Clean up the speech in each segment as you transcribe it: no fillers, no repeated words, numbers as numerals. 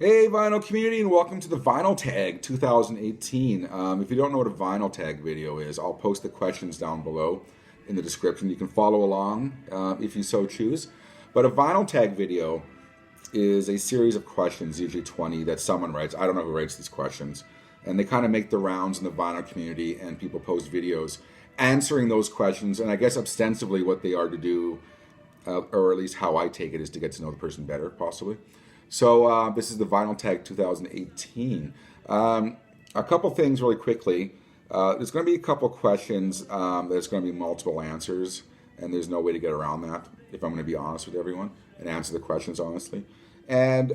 Hey, vinyl community, and welcome to the Vinyl Tag 2018. If you don't know what a vinyl tag video is, I'll post the questions down below in the description. You can follow along if you so choose. But a vinyl tag video is a series of questions, usually 20, that someone writes. I don't know who writes these questions. And they kind of make the rounds in the vinyl community, and people post videos answering those questions. And I guess ostensibly what they are to do, or at least how I take it, is to get to know the person better, possibly. So this is the Vinyl Tag 2018. A couple things really quickly. There's going to be a couple questions. There's going to be multiple answers, and there's no way to get around that, if I'm going to be honest with everyone, and answer the questions honestly. And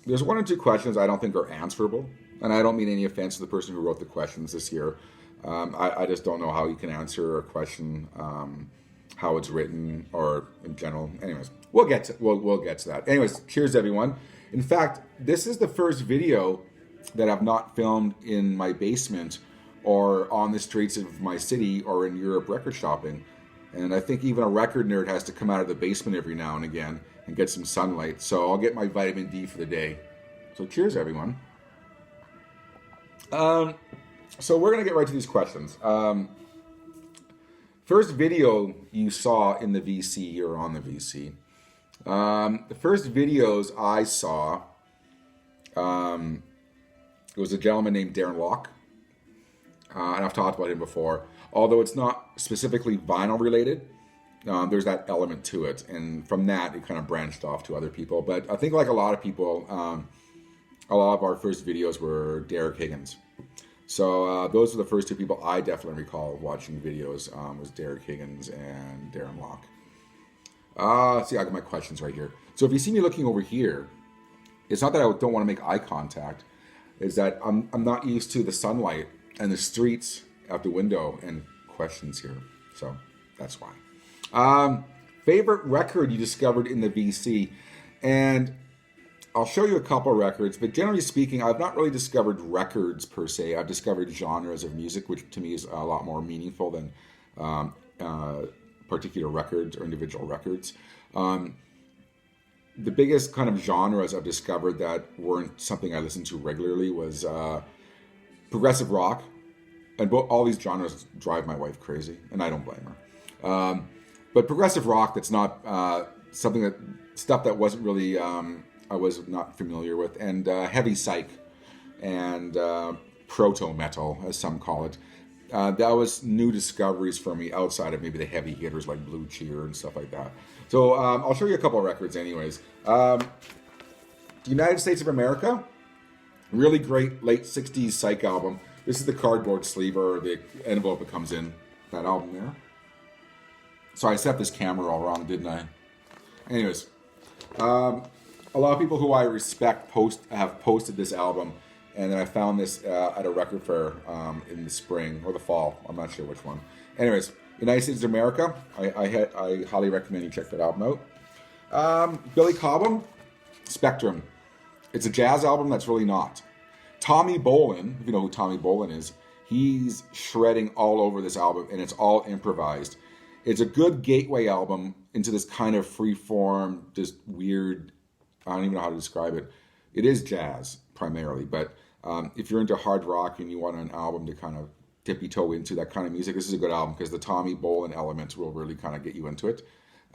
there's one or two questions I don't think are answerable, and I don't mean any offense to the person who wrote the questions this year. I just don't know how you can answer a question, how it's written, or in general. Anyways, we'll get to that. Anyways, cheers everyone. In fact, this is the first video that I've not filmed in my basement or on the streets of my city or in Europe record shopping. And I think even a record nerd has to come out of the basement every now and again and get some sunlight. So I'll get my vitamin D for the day. So cheers everyone. So we're gonna get right to these questions. First video you saw in the VC or on the VC. The first videos I saw, it was a gentleman named Darren Locke, and I've talked about him before. Although it's not specifically vinyl related, there's that element to it, and from that it kind of branched off to other people. But I think like a lot of people, a lot of our first videos were Derek Higgins. So those are the first two people I definitely recall watching videos, was Derek Higgins and Darren Locke. Let's see, I got my questions right here. So if you see me looking over here, it's not that I don't want to make eye contact. It's that I'm not used to the sunlight and the streets out the window and questions here. So that's why. Favorite record you discovered in the VC. And I'll show you a couple records, but generally speaking, I've not really discovered records per se. I've discovered genres of music, which to me is a lot more meaningful than particular records or individual records. The biggest kind of genres I've discovered that weren't something I listened to regularly was progressive rock. And all these genres drive my wife crazy, and I don't blame her. But progressive rock, that's not stuff that wasn't really... I was not familiar with, and heavy psych and proto-metal, as some call it. That was new discoveries for me outside of maybe the heavy hitters like Blue Cheer and stuff like that. So I'll show you a couple of records anyways. United States of America, really great late 60s psych album. This is the cardboard sleeve or the envelope it comes in, that album there. So I set this camera all wrong, didn't I? Anyways. A lot of people who I respect have posted this album, and then I found this at a record fair in the spring or the fall. I'm not sure which one. Anyways, United States of America, I highly recommend you check that album out. Billy Cobham, Spectrum. It's a jazz album that's really not. Tommy Bolin, if you know who Tommy Bolin is, he's shredding all over this album, and it's all improvised. It's a good gateway album into this kind of free-form, just weird... I don't even know how to describe it. It is jazz, primarily, but if you're into hard rock and you want an album to kind of tippy toe into that kind of music, this is a good album because the Tommy Bolin elements will really kind of get you into it.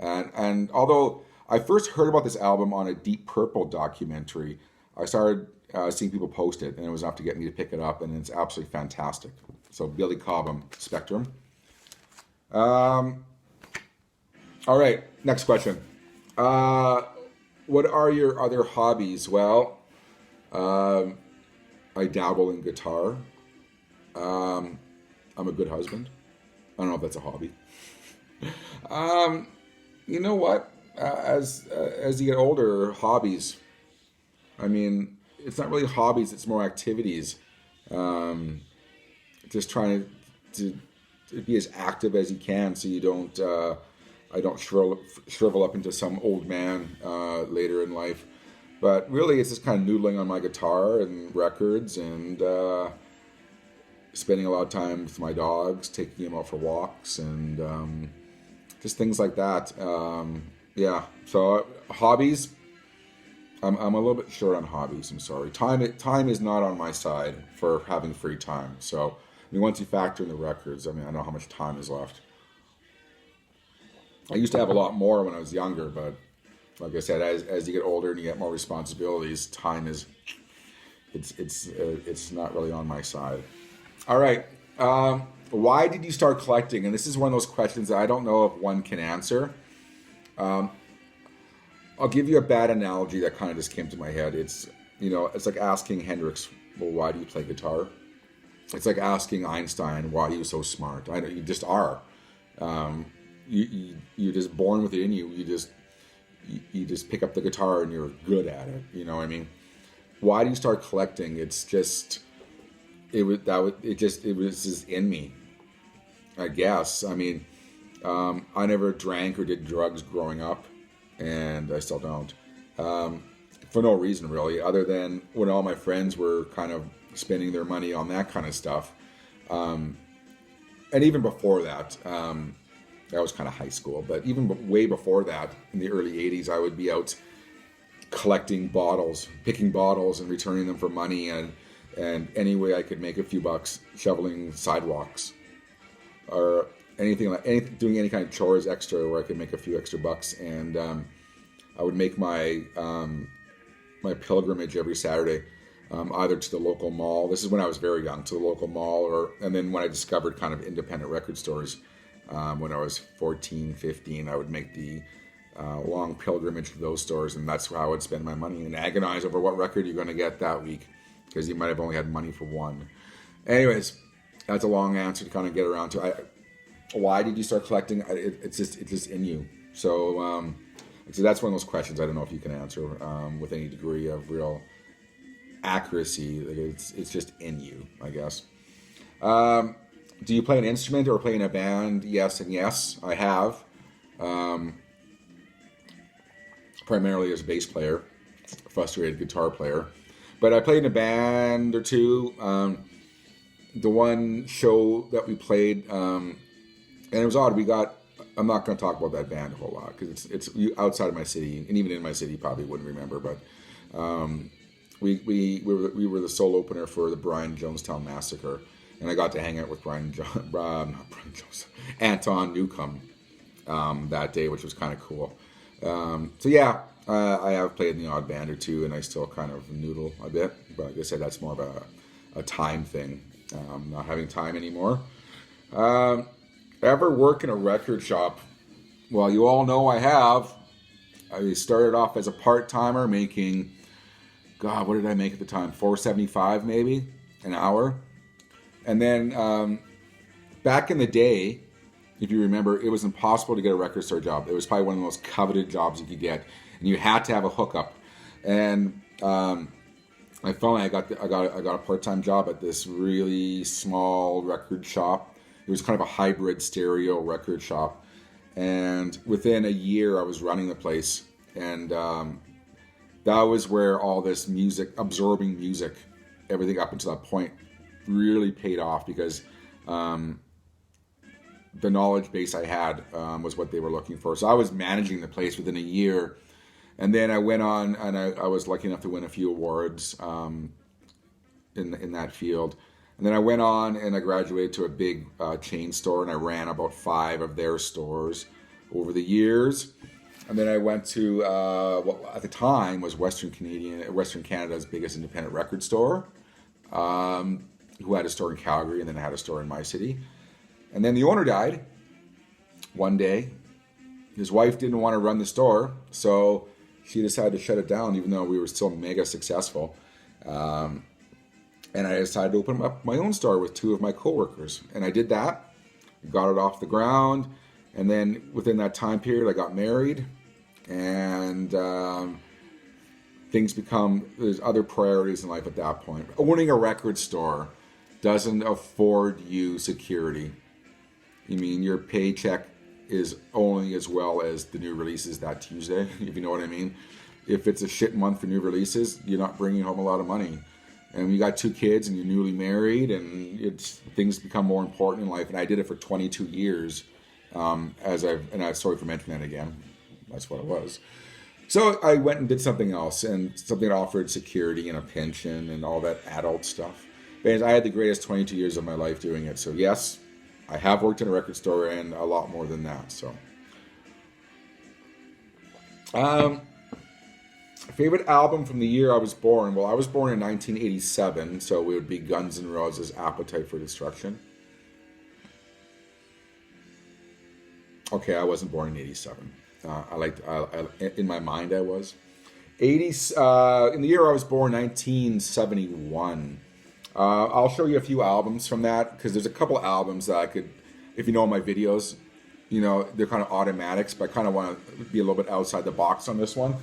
And although I first heard about this album on a Deep Purple documentary, I started seeing people post it, and it was enough to get me to pick it up, and it's absolutely fantastic. So Billy Cobham, Spectrum. All right, next question. What are your other hobbies? Well, I dabble in guitar. I'm a good husband. I don't know if that's a hobby. You know what? As you get older, hobbies. I mean, it's not really hobbies. It's more activities. Just trying to be as active as you can, so you don't. I don't shrivel up into some old man later in life. But really, it's just kind of noodling on my guitar and records and spending a lot of time with my dogs, taking them out for walks, and just things like that. Yeah, so hobbies. I'm a little bit short on hobbies. I'm sorry. Time is not on my side for having free time. So, I mean, once you factor in the records, I mean, I know how much time is left. I used to have a lot more when I was younger, but like I said, as you get older and you get more responsibilities, time is it's not really on my side. All right. Why did you start collecting? And this is one of those questions that I don't know if one can answer. I'll give you a bad analogy that kind of just came to my head. It's like asking Hendrix, well, why do you play guitar? It's like asking Einstein, why are you so smart? I know you just are. You're just born with it in you. You just pick up the guitar and you're good at it. You know what I mean? Why do you start collecting? It's just it was just in me, I guess. I mean, I never drank or did drugs growing up, and I still don't, for no reason really, other than when all my friends were kind of spending their money on that kind of stuff, and even before that. That was kind of high school, but even way before that, in the early 80s, I would be out collecting bottles, picking bottles and returning them for money, and any way I could make a few bucks, shoveling sidewalks, or doing any kind of chores extra where I could make a few extra bucks. And I would make my my pilgrimage every Saturday, either to the local mall. This is when I was very young, to the local mall, and then when I discovered kind of independent record stores. When I was 14, 15, I would make the long pilgrimage to those stores, and that's how I would spend my money and agonize over what record you're going to get that week, because you might have only had money for one. Anyways, that's a long answer to kind of get around to. Why did you start collecting? It's just in you. So that's one of those questions I don't know if you can answer with any degree of real accuracy. It's just in you, I guess. Do you play an instrument or play in a band? Yes and yes, I have. Primarily as a bass player, frustrated guitar player. But I played in a band or two. The one show that we played, and it was odd, I'm not going to talk about that band a whole lot, because it's outside of my city, and even in my city you probably wouldn't remember, but we were the sole opener for the Brian Jonestown Massacre. And I got to hang out with Anton Newcomb that day, which was kind of cool. So yeah, I have played in the odd band or two, and I still kind of noodle a bit. But like I said, that's more of a time thing. Not having time anymore. Ever work in a record shop? Well, you all know I have. I started off as a part-timer making, God, what did I make at the time? $4.75 maybe an hour. And then back in the day, if you remember, it was impossible to get a record store job. It was probably one of the most coveted jobs you could get, and you had to have a hookup. And I finally got a part-time job at this really small record shop. It was kind of a hybrid stereo record shop. And within a year, I was running the place, and that was where all this music, absorbing music, everything up until that point, really paid off, because the knowledge base I had was what they were looking for. So I was managing the place within a year, and then I went on, and I was lucky enough to win a few awards in that field. And then I went on and I graduated to a big chain store, and I ran about 5 of their stores over the years. And then I went to what at the time was Western Canada's biggest independent record store, who had a store in Calgary, and then had a store in my city. And then the owner died one day. His wife didn't want to run the store, so she decided to shut it down, even though we were still mega successful. And I decided to open up my own store with 2 of my coworkers. And I did that, got it off the ground, and then within that time period, I got married, and there's other priorities in life at that point. Owning a record store doesn't afford you security. I mean, your paycheck is only as well as the new releases that Tuesday, if you know what I mean. If it's a shit month for new releases, you're not bringing home a lot of money. And you got 2 kids and you're newly married, and things become more important in life. And I did it for 22 years. I'm sorry for mentioning that again. That's what it was. So I went and did something else, and something that offered security and a pension and all that adult stuff. But I had the greatest 22 years of my life doing it. So yes, I have worked in a record store and a lot more than that. So, favorite album from the year I was born. Well, I was born in 1987, so it would be Guns N' Roses' "Appetite for Destruction." Okay, I wasn't born in '87. In my mind I was. 80s, in the year I was born, 1971. I'll show you a few albums from that, because there's a couple albums that I could, if you know my videos, they're kind of automatics, but I kind of want to be a little bit outside the box on this one.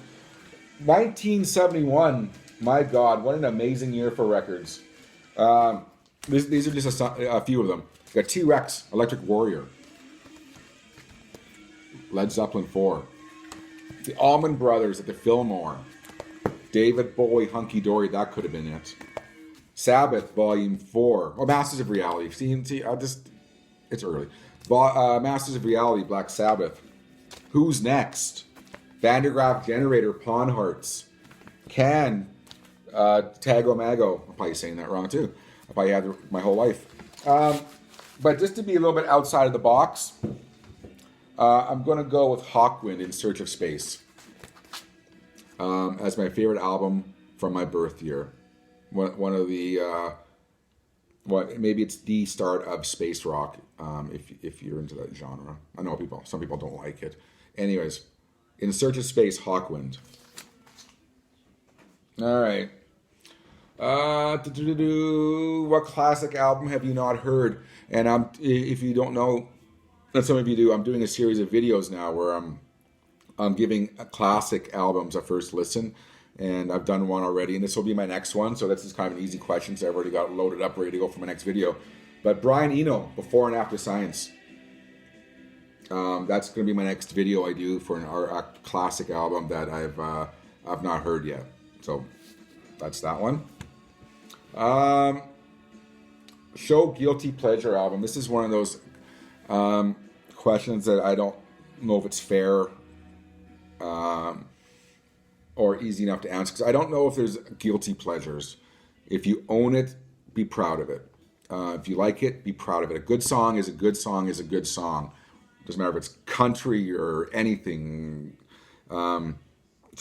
1971, my God, what an amazing year for records. These are just a few of them. You got T-Rex, Electric Warrior. Led Zeppelin 4. The Allman Brothers at the Fillmore. David Bowie, Hunky Dory, that could have been it. Sabbath, Volume 4. Oh, Masters of Reality. It's early. Masters of Reality, Black Sabbath. Who's Next? Vandergraaf Generator, Pawn Hearts. Can, Tago Mago. I'm probably saying that wrong too. I probably had my whole life. But just to be a little bit outside of the box, I'm going to go with Hawkwind, In Search of Space, as my favorite album from my birth year. One of the, maybe it's the start of space rock, if you're into that genre. I know some people don't like it. Anyways, In Search of Space, Hawkwind. All right. What classic album have you not heard? And if you don't know, and some of you do, I'm doing a series of videos now where I'm giving classic albums a first listen, and I've done one already, and this will be my next one. So this is kind of an easy question, so I've already got it loaded up, ready to go for my next video. But Brian Eno, Before and After Science. That's going to be my next video I do for a classic album that I've not heard yet. So that's that one. Show Guilty Pleasure album. This is one of those questions that I don't know if it's fair or easy enough to answer, because I don't know if there's guilty pleasures. If you own it, be proud of it. If you like it, be proud of it. A good song is a good song is a good song. Doesn't matter if it's country or anything. So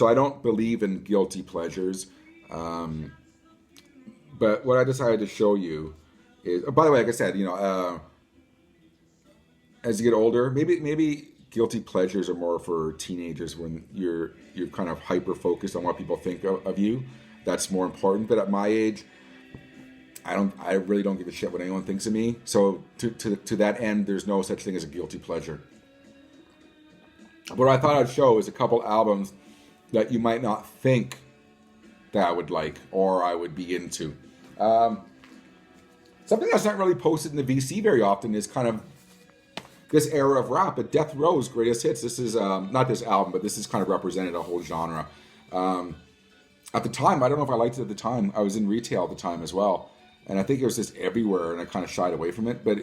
I don't believe in guilty pleasures. But what I decided to show you is, by the way, like I said, as you get older, maybe guilty pleasures are more for teenagers, when you're kind of hyper focused on what people think of you. That's more important. But at my age, I really don't give a shit what anyone thinks of me. So to that end, there's no such thing as a guilty pleasure. What I thought I'd show is a couple albums that you might not think that I would like or I would be into. Something that's not really posted in the VC very often is kind of this era of rap, but Death Row's greatest hits. This is not this album, but this is kind of represented a whole genre. At the time, I don't know if I liked it at the time. I was in retail at the time as well, and I think it was just everywhere, and I kind of shied away from it. But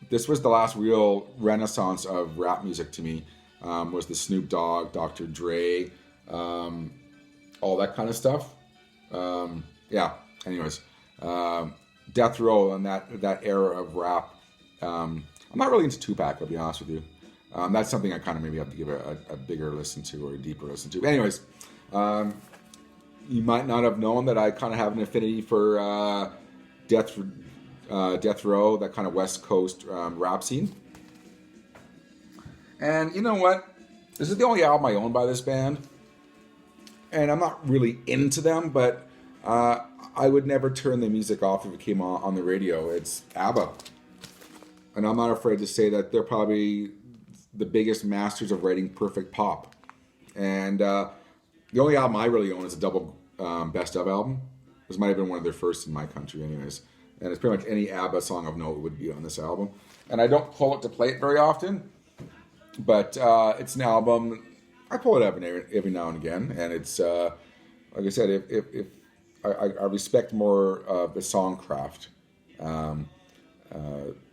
this was the last real renaissance of rap music to me. Was the Snoop Dogg, Dr. Dre, all that kind of stuff. Yeah. Anyways, Death Row and that era of rap. I'm not really into Tupac, I'll be honest with you. That's something I kind of maybe have to give a bigger listen to, or a deeper listen to. But anyways, you might not have known that I kind of have an affinity for Death Row, that kind of West Coast rap scene. And you know what? This is the only album I own by this band. And I'm not really into them, but I would never turn the music off if it came on the radio. It's ABBA. And I'm not afraid to say that they're probably the biggest masters of writing perfect pop. And the only album I really own is a double best of album. This might have been one of their first in my country anyways. And it's pretty much any ABBA song of note would be on this album. And I don't pull it to play it very often, but it's an album I pull it up every now and again. And it's, like I said, if I respect more of the songcraft,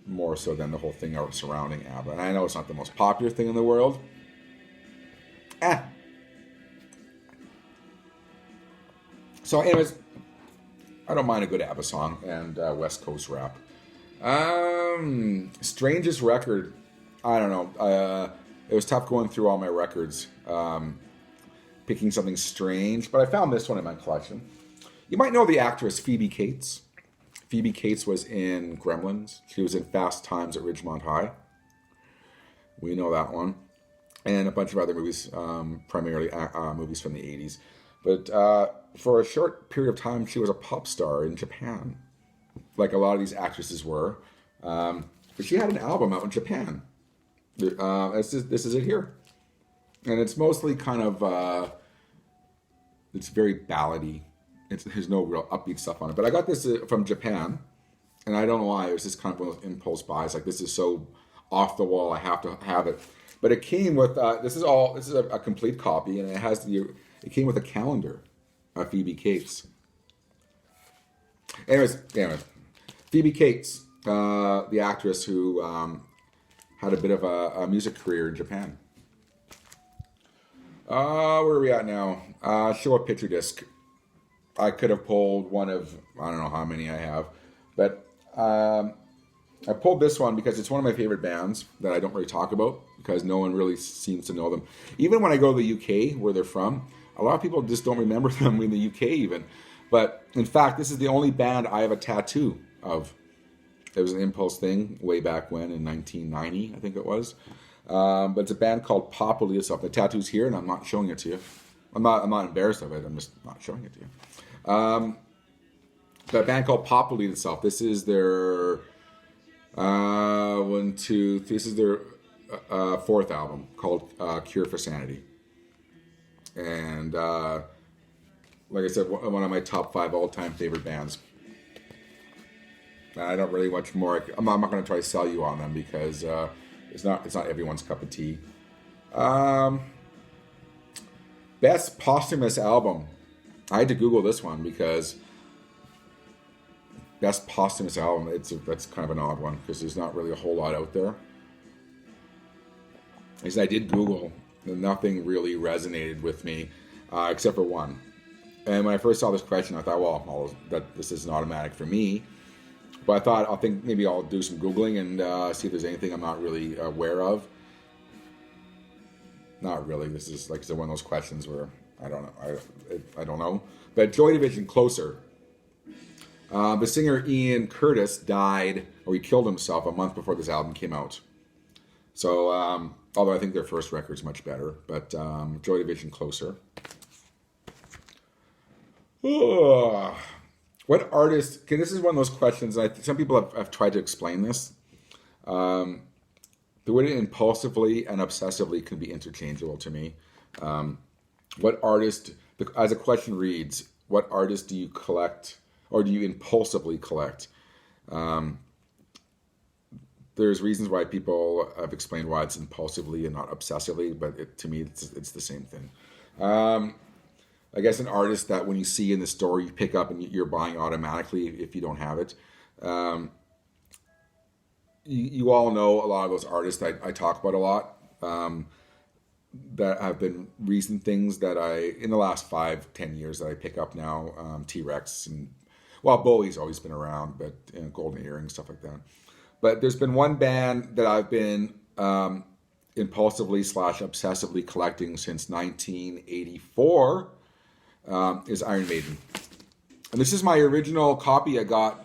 more so than the whole thing surrounding ABBA. And I know it's not the most popular thing in the world. So anyways, I don't mind a good ABBA song and West Coast rap. Strangest record, I don't know. It was tough going through all my records, picking something strange, but I found this one in my collection. You might know the actress Phoebe Cates. Phoebe Cates was in Gremlins. She was in Fast Times at Ridgemont High. We know that one. And a bunch of other movies, primarily movies from the 80s. But for a short period of time, she was a pop star in Japan, like a lot of these actresses were. But she had an album out in Japan. This is it here. And it's mostly kind of, it's very ballady. There's no real upbeat stuff on it. But I got this from Japan, and I don't know why. It was just kind of one of those impulse buys. Like, this is so off the wall, I have to have it. But it came with, this is a complete copy, and it came with a calendar of Phoebe Cates. Anyways, Phoebe Cates, the actress who had a bit of a music career in Japan. Where are we at now? Show a picture disc. I could have pulled one of, I don't know how many I have, but I pulled this one because it's one of my favorite bands that I don't really talk about because no one really seems to know them. Even when I go to the UK, where they're from, a lot of people just don't remember them in the UK even. But in fact, this is the only band I have a tattoo of. It was an impulse thing way back when in 1990, I think it was. But it's a band called posthumous itself. The tattoo's here, and I'm not showing it to you. I'm not embarrassed of it. I'm just not showing it to you. The band called posthumous itself. This is their this is their fourth album called Cure for Sanity. And like I said, one of my top 5 all-time favorite bands. I don't really much more. I'm not going to try to sell you on them because it's not everyone's cup of tea. Best posthumous album. I had to Google this one because best posthumous album. That's kind of an odd one because there's not really a whole lot out there. As I did Google, and nothing really resonated with me except for one. And when I first saw this question, I thought, well, this is an automatic for me. But I think maybe I'll do some Googling and see if there's anything I'm not really aware of. Not really. This is, like I said, one of those questions where I don't know. I don't know. But Joy Division, Closer. The singer Ian Curtis died, or he killed himself a month before this album came out. So, although I think their first record's much better. But Joy Division, Closer. Ugh. What artist? Okay, this is one of those questions. Some people have tried to explain this. The word impulsively and obsessively can be interchangeable to me. What artist? As a question reads, what artist do you collect, or do you impulsively collect? There's reasons why people have explained why it's impulsively and not obsessively, but to me, it's the same thing. I guess an artist that when you see in the store, you pick up and you're buying automatically if you don't have it. You all know a lot of those artists I talk about a lot that have been recent things that in the last 5-10 years that I pick up now. T-Rex and, Bowie's always been around, but Golden Earrings, stuff like that. But there's been one band that I've been impulsively / obsessively collecting since 1984. Is Iron Maiden. And this is my original copy I got.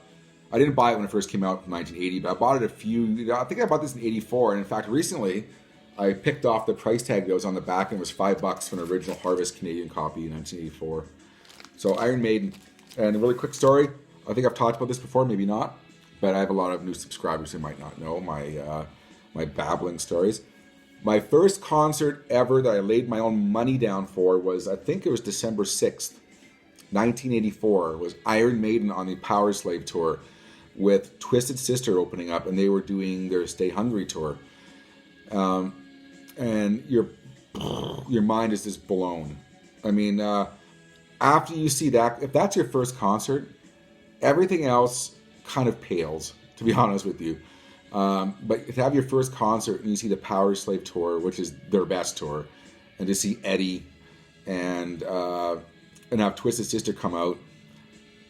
I didn't buy it when it first came out in 1980, but I bought it I think I bought this in 84. And in fact, recently, I picked off the price tag that was on the back, and it was $5 for an original Harvest Canadian copy in 1984. So Iron Maiden. And a really quick story. I think I've talked about this before, maybe not. But I have a lot of new subscribers who might not know my babbling stories. My first concert ever that I laid my own money down for was, I think it was December 6th, 1984. It was Iron Maiden on the Power Slave tour with Twisted Sister opening up, and they were doing their Stay Hungry tour. And your mind is just blown. I mean, after you see that, if that's your first concert, everything else kind of pales, to be honest with you. But to have your first concert and you see the Power Slave tour, which is their best tour, and to see Eddie and and have Twisted Sister come out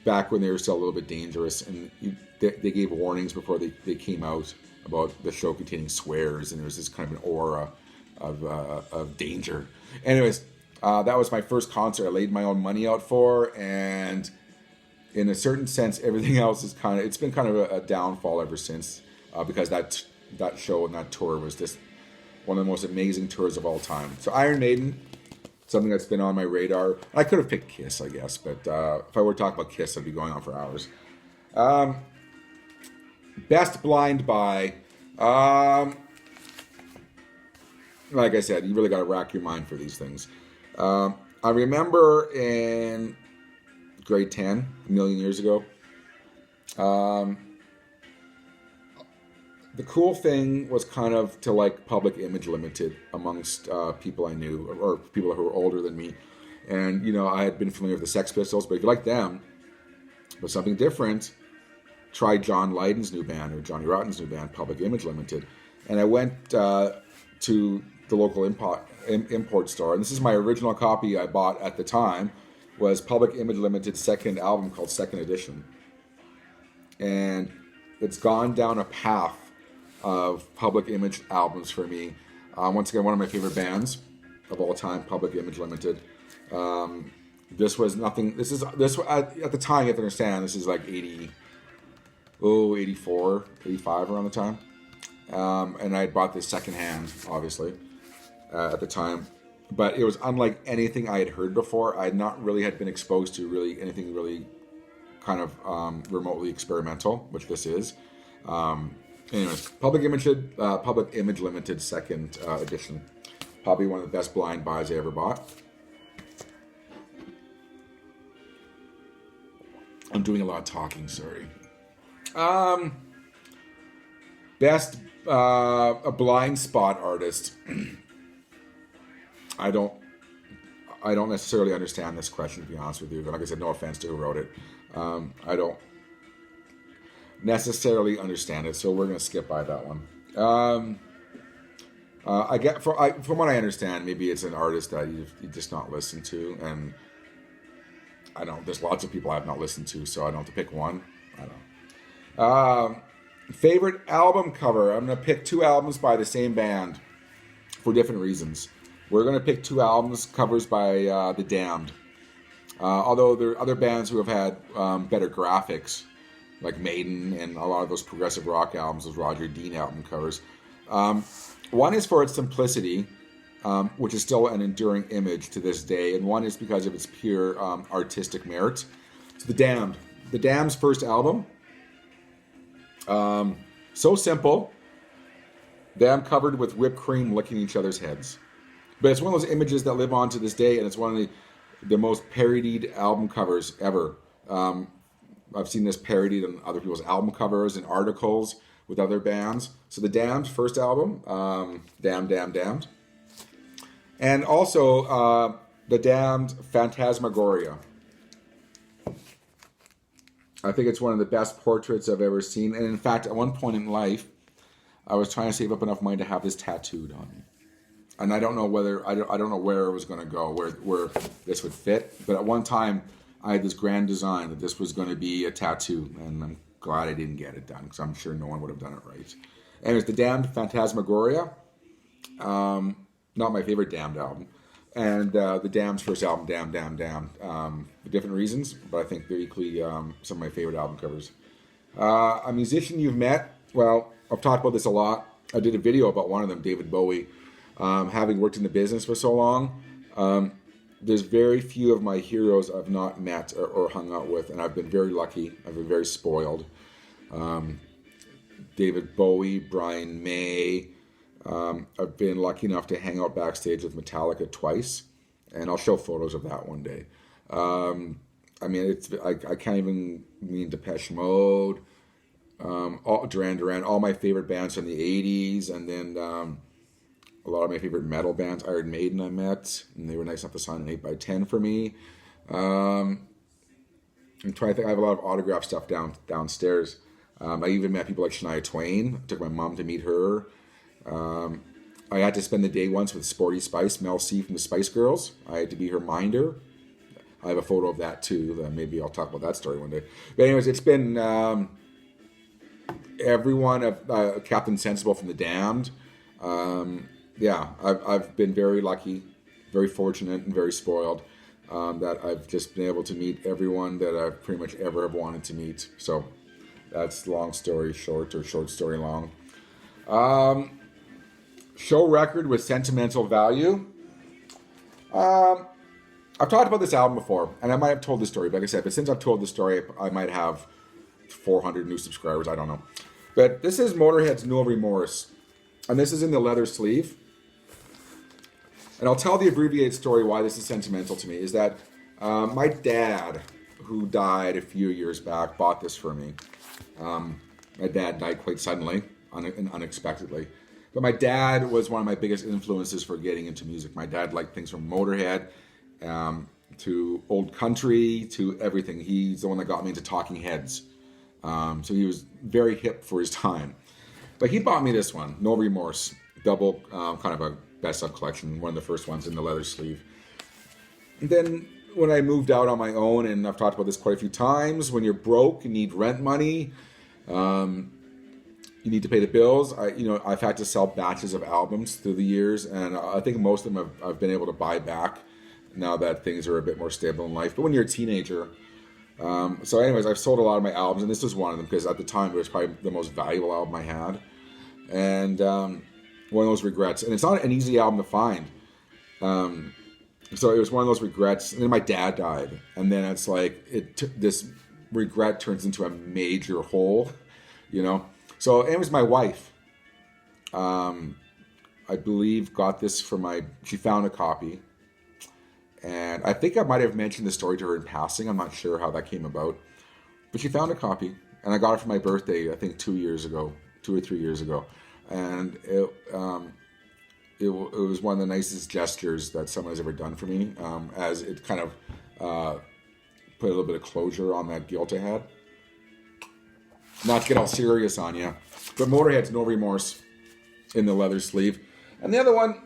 back when they were still a little bit dangerous, and they gave warnings before they came out about the show containing swears, and there was this kind of an aura of danger. Anyways, that was my first concert I laid my own money out for, and in a certain sense, everything else is it's been kind of a downfall ever since, because that show and that tour was just one of the most amazing tours of all time. So Iron Maiden, something that's been on my radar. I could have picked Kiss, I guess, but if I were to talk about Kiss, I'd be going on for hours. Best blind buy. Like I said, you really got to rack your mind for these things. I remember in grade 10, a million years ago, the cool thing was kind of to like Public Image Limited amongst people I knew, or people who were older than me. And, I had been familiar with the Sex Pistols, but if you like them, but something different, try John Lydon's new band, or Johnny Rotten's new band, Public Image Limited. And I went to the local import store, and this is my original copy I bought at the time, was Public Image Limited's second album called Second Edition. And it's gone down a path of Public Image albums for me. Once again, one of my favorite bands of all time, Public Image Limited. This was nothing. This at the time, you have to understand, this is like 84, 85 around the time. And I had bought this secondhand, obviously, at the time. But it was unlike anything I had heard before. I had not really had been exposed to really anything really kind of remotely experimental, which this is. Anyways, Public Image Limited second edition. Probably one of the best blind buys I ever bought. I'm doing a lot of talking, sorry. Best a blind spot artist. I don't necessarily understand this question, to be honest with you. Like I said, no offense to who wrote it. I don't necessarily understand it, so we're going to skip by that one. I get from what I understand, maybe it's an artist that you just not listened to, and I don't. There's lots of people I have not listened to, so I don't have to pick one. I don't. Favorite album cover. I'm going to pick two albums by the same band for different reasons. We're going to pick two albums covers by The Damned. Although there are other bands who have had better graphics, like Maiden and a lot of those progressive rock albums, those Roger Dean album covers. One is for its simplicity, which is still an enduring image to this day, and one is because of its pure artistic merit. So The Damned. The Damned's first album. So simple. Them covered with whipped cream licking each other's heads. But it's one of those images that live on to this day, and it's one of the most parodied album covers ever. I've seen this parodied on other people's album covers and articles with other bands. So The Damned, first album, Damned. And also The Damned, Phantasmagoria. I think it's one of the best portraits I've ever seen. And in fact, at one point in life, I was trying to save up enough money to have this tattooed on me. And I don't know whether I don't know where it was going to go, where this would fit. But at one time, I had this grand design that this was going to be a tattoo, and I'm glad I didn't get it done because I'm sure no one would have done it right. Anyways, The Damned, Phantasmagoria, not my favorite Damned album, and The Damned's first album, Damned, for different reasons, but I think they're equally some of my favorite album covers. A musician you've met, well, I've talked about this a lot. I did a video about one of them, David Bowie. Having worked in the business for so long, there's very few of my heroes I've not met or hung out with, and I've been very lucky. I've been very spoiled. David Bowie, Brian May. I've been lucky enough to hang out backstage with Metallica twice, and I'll show photos of that one day. I can't even mean Depeche Mode, Duran Duran, all my favorite bands from the 80s, and then a lot of my favorite metal bands. Iron Maiden I met, and they were nice enough to sign an 8x10 for me. I'm trying to think. I have a lot of autograph stuff downstairs. I even met people like Shania Twain. I took my mom to meet her. I had to spend the day once with Sporty Spice, Mel C from the Spice Girls. I had to be her minder. I have a photo of that too. Maybe I'll talk about that story one day. But anyways, it's been everyone of Captain Sensible from the Damned. Yeah, I've been very lucky, very fortunate, and very spoiled that I've just been able to meet everyone that I've pretty much ever have wanted to meet. So that's long story short, or short story long. Show record with sentimental value. I've talked about this album before, and I might have told this story, but like I said, but since I've told the story, I might have 400 new subscribers. I don't know. But this is Motorhead's No Remorse, and this is in the leather sleeve. And I'll tell the abbreviated story why this is sentimental to me, is that my dad, who died a few years back, bought this for me. My dad died quite suddenly and unexpectedly. But my dad was one of my biggest influences for getting into music. My dad liked things from Motorhead to old country to everything. He's the one that got me into Talking Heads. So he was very hip for his time. But he bought me this one, No Remorse, double kind of a best of collection, one of the first ones in the leather sleeve. And then when I moved out on my own, and I've talked about this quite a few times, when you're broke, you need rent money, you need to pay the bills. I've had to sell batches of albums through the years, and I think most of them I've been able to buy back now that things are a bit more stable in life. But when you're a teenager, so anyways, I've sold a lot of my albums, and this was one of them because at the time it was probably the most valuable album I had, and one of those regrets. And it's not an easy album to find. So it was one of those regrets. And then my dad died, and then it's like this regret turns into a major hole, So it was my wife. I believe got this for she found a copy. And I think I might have mentioned the story to her in passing. I'm not sure how that came about. But she found a copy. And I got it for my birthday, I think 2 or 3 years ago. And it was one of the nicest gestures that someone has ever done for me, as it kind of put a little bit of closure on that guilt I had. Not to get all serious on you, but Motorhead's No Remorse in the leather sleeve. And the other one,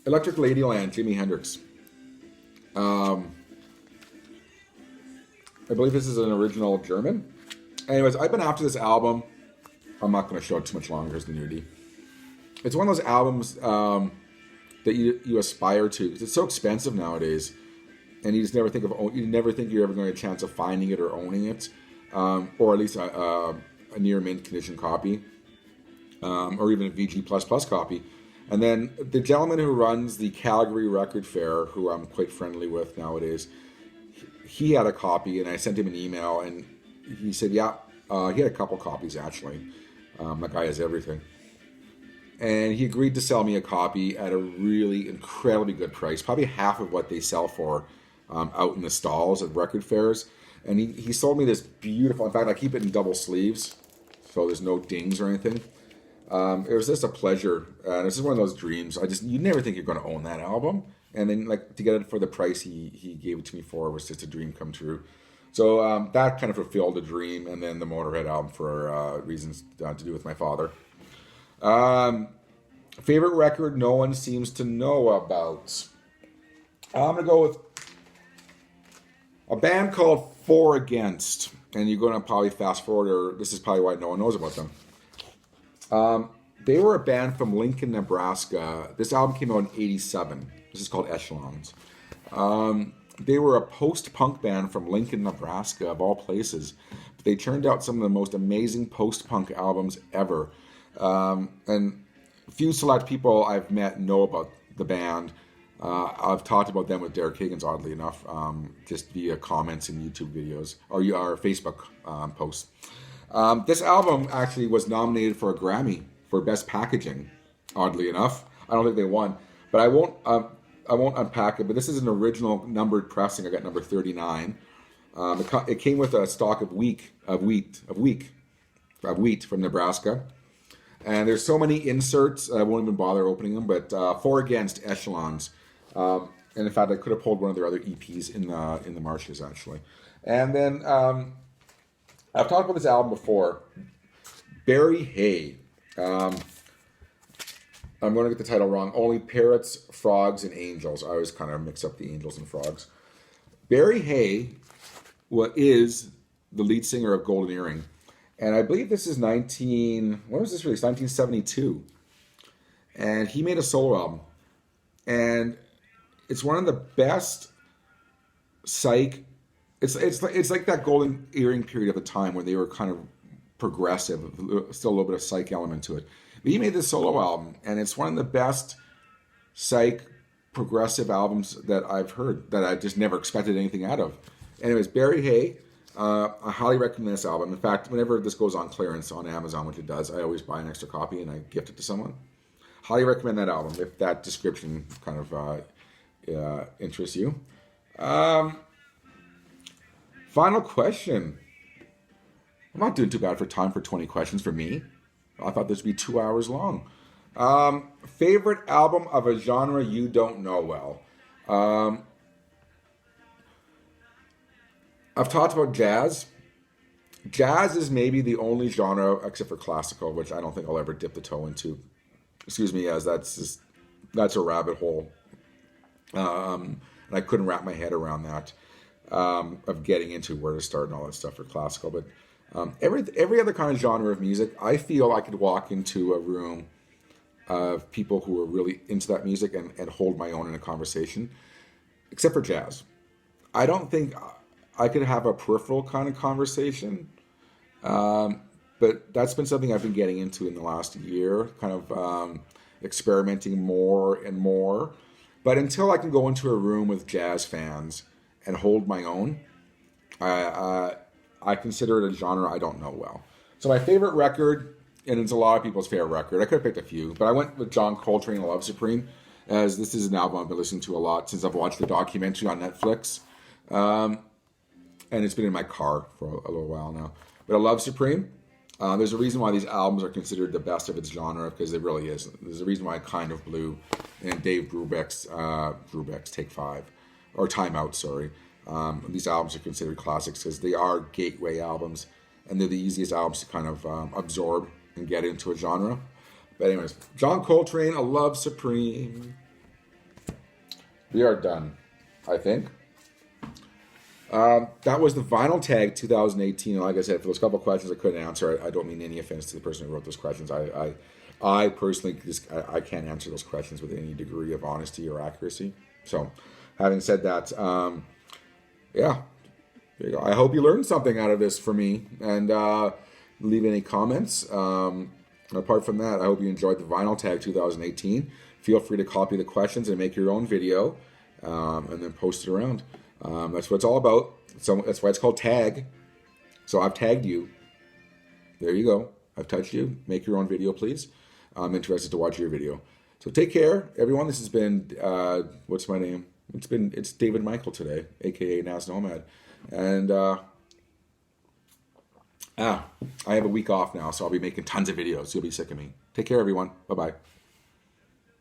Electric Ladyland, Jimi Hendrix. I believe this is an original German. Anyways, I've been after this album. I'm not going to show it too much longer as the nudie. It's one of those albums that you aspire to, because it's so expensive nowadays, and you just never think you're ever going to get a chance of finding it or owning it, or at least a near mint condition copy, or even a VG++ copy. And then the gentleman who runs the Calgary Record Fair, who I'm quite friendly with nowadays, he had a copy, and I sent him an email, and he said, yeah, he had a couple copies actually. That guy has everything. And he agreed to sell me a copy at a really incredibly good price, probably half of what they sell for out in the stalls at record fairs. And he sold me this beautiful, in fact, I keep it in double sleeves, so there's no dings or anything. It was just a pleasure. And this is one of those dreams. You never think you're going to own that album. And then to get it for the price he gave it to me for was just a dream come true. So that kind of fulfilled a dream, and then the Motorhead album for reasons to do with my father. Favorite record no one seems to know about. I'm going to go with a band called Four Against, and you're going to probably fast forward, or this is probably why no one knows about them. They were a band from Lincoln, Nebraska. This album came out in '87. This is called Echelons. They were a post-punk band from Lincoln, Nebraska, of all places. But they turned out some of the most amazing post-punk albums ever. And few select people I've met know about the band. I've talked about them with Derek Higgins, oddly enough, just via comments in YouTube videos or Facebook posts. This album actually was nominated for a Grammy for Best Packaging, oddly enough. I don't think they won, but I won't unpack it, but this is an original numbered pressing. I got number 39. It came with a stock of wheat from Nebraska. And there's so many inserts, I won't even bother opening them, but Four Against, Echelons. And in fact, I could have pulled one of their other EPs in the marshes, actually. And then I've talked about this album before. Barry Hay. I'm going to get the title wrong. Only Parrots, Frogs, and Angels. I always kind of mix up the angels and frogs. Barry Hay is the lead singer of Golden Earring. And I believe this is when was this released? 1972. And he made a solo album. And it's one of the best psych. It's like that Golden Earring period of the time when they were kind of progressive, still a little bit of psych element to it. But he made this solo album, and it's one of the best psych progressive albums that I've heard, that I just never expected anything out of. Anyways, Barry Hay, I highly recommend this album. In fact, whenever this goes on clearance on Amazon, which it does, I always buy an extra copy and I gift it to someone. Highly recommend that album if that description kind of interests you. Final question. I'm not doing too bad for time for 20 questions for me. I thought this would be 2 hours long. Favorite album of a genre you don't know well? I've talked about jazz. Jazz is maybe the only genre, except for classical, which I don't think I'll ever dip the toe into. Excuse me, as that's a rabbit hole. And I couldn't wrap my head around that, of getting into where to start and all that stuff for classical. But every other kind of genre of music, I feel I could walk into a room of people who are really into that music and hold my own in a conversation, except for jazz. I don't think I could have a peripheral kind of conversation, but that's been something I've been getting into in the last year, kind of experimenting more and more. But until I can go into a room with jazz fans and hold my own, I consider it a genre I don't know well. So my favorite record, and it's a lot of people's favorite record, I could have picked a few, but I went with John Coltrane, Love Supreme, as this is an album I've been listening to a lot since I've watched the documentary on Netflix. And it's been in my car for a little while now. But I Love Supreme. There's a reason why these albums are considered the best of its genre, because it really is. There's a reason why Kind of Blue and Dave Brubeck's Take 5, or Time Out, sorry. These albums are considered classics because they are gateway albums, and they're the easiest albums to kind of absorb and get into a genre. But anyways, John Coltrane, A Love Supreme. We are done, I think. That was the Vinyl Tag 2018. Like I said, for those couple questions I couldn't answer, I don't mean any offense to the person who wrote those questions. I personally I can't answer those questions with any degree of honesty or accuracy. So, having said that, yeah, there you go. I hope you learned something out of this for me, and leave any comments. Apart from that, I hope you enjoyed the Vinyl Tag 2018. Feel free to copy the questions and make your own video, and then post it around. That's what it's all about. So that's why it's called tag. So I've tagged you. There you go. I've touched you. Make your own video, please. I'm interested to watch your video. So take care, everyone. This has been, what's my name? It's David Michael today, aka Nazz Nomad. And I have a week off now, so I'll be making tons of videos. You'll be sick of me. Take care, everyone. Bye-bye.